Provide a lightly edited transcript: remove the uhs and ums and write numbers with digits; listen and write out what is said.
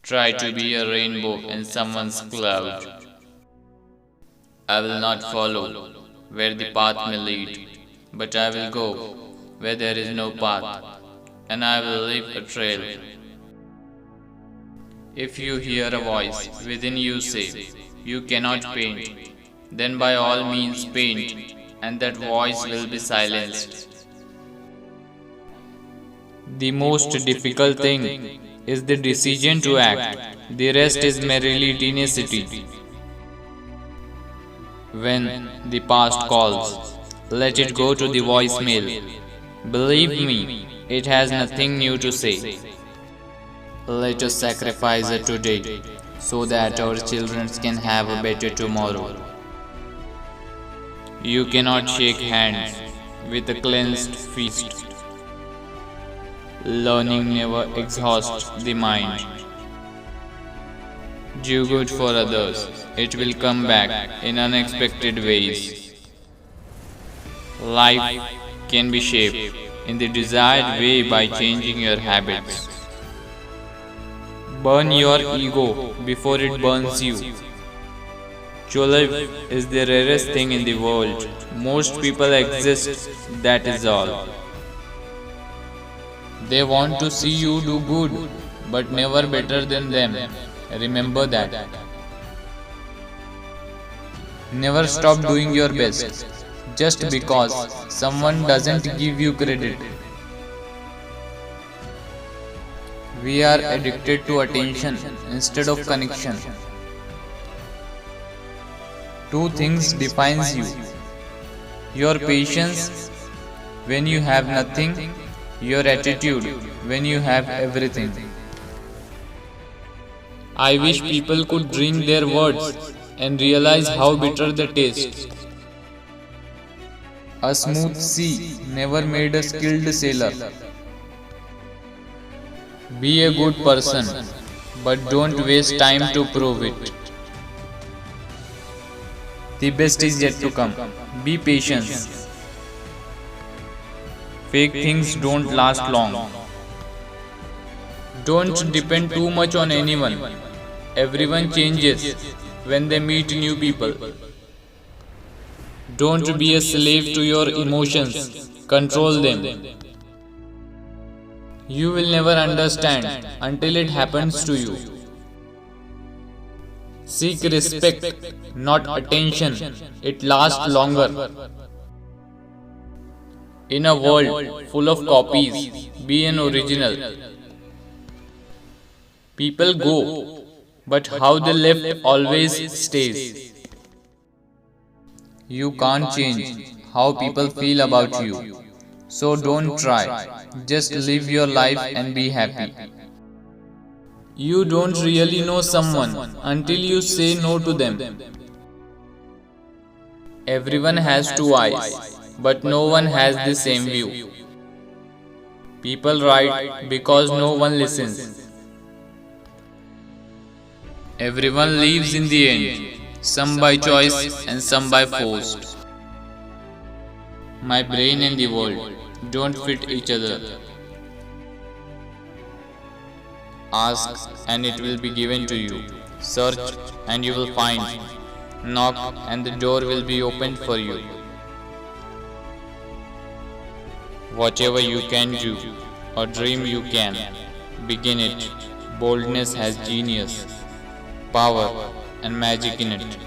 Try to be a rainbow in someone's cloud. I will not follow where the path may lead, but I will go where there is no path, and I will leave a trail. If you hear a voice within you say, "You cannot paint," then by all means paint, and that voice will be silenced. The most difficult thing is the decision to act, the rest is merely tenacity. When the past calls, let it go to the voicemail. Believe me, it has nothing new to say. Let us sacrifice it today so that our children can have a better tomorrow. You cannot shake hands with a cleansed fist. Learning never exhausts the mind. Do good for others, it will come back in unexpected ways. Life can be shaped in the desired way by changing your habits. Burn your ego before it burns you. Choliv is the rarest thing in the world. Most people exist, that is all. They want to see you do good, but never better than them. Remember that. Never stop doing your best just because someone doesn't give you credit. We are addicted to attention instead of connection. Two things defines you. Your patience when you have nothing, your attitude when you have everything. I wish people could drink their words and realize how bitter they taste. A smooth sea never made a skilled sailor. Be a good person, but don't waste time to prove it. The best is yet to come. Be patient. Fake things don't last long. Don't depend too much on anyone. Everyone changes when they meet new people. Don't be a slave to your emotions. Control them. You will never understand until it happens to you. Seek respect, not attention. It lasts longer. In a world full of copies, be an original. People go, but how they left always stays. You can't change how people feel about you. So don't try. Just live your life and be happy. You don't really know someone until you say no to them. Everyone has two eyes, but no one has the same view. People write because no one listens. Everyone leaves in the end, some by choice and some by force. My brain and the world don't fit each other. Ask and it will be given to you. Search and you will find. Knock and the door will be opened for you. Whatever you can do or dream you can, begin it. Boldness has genius, power and magic in it.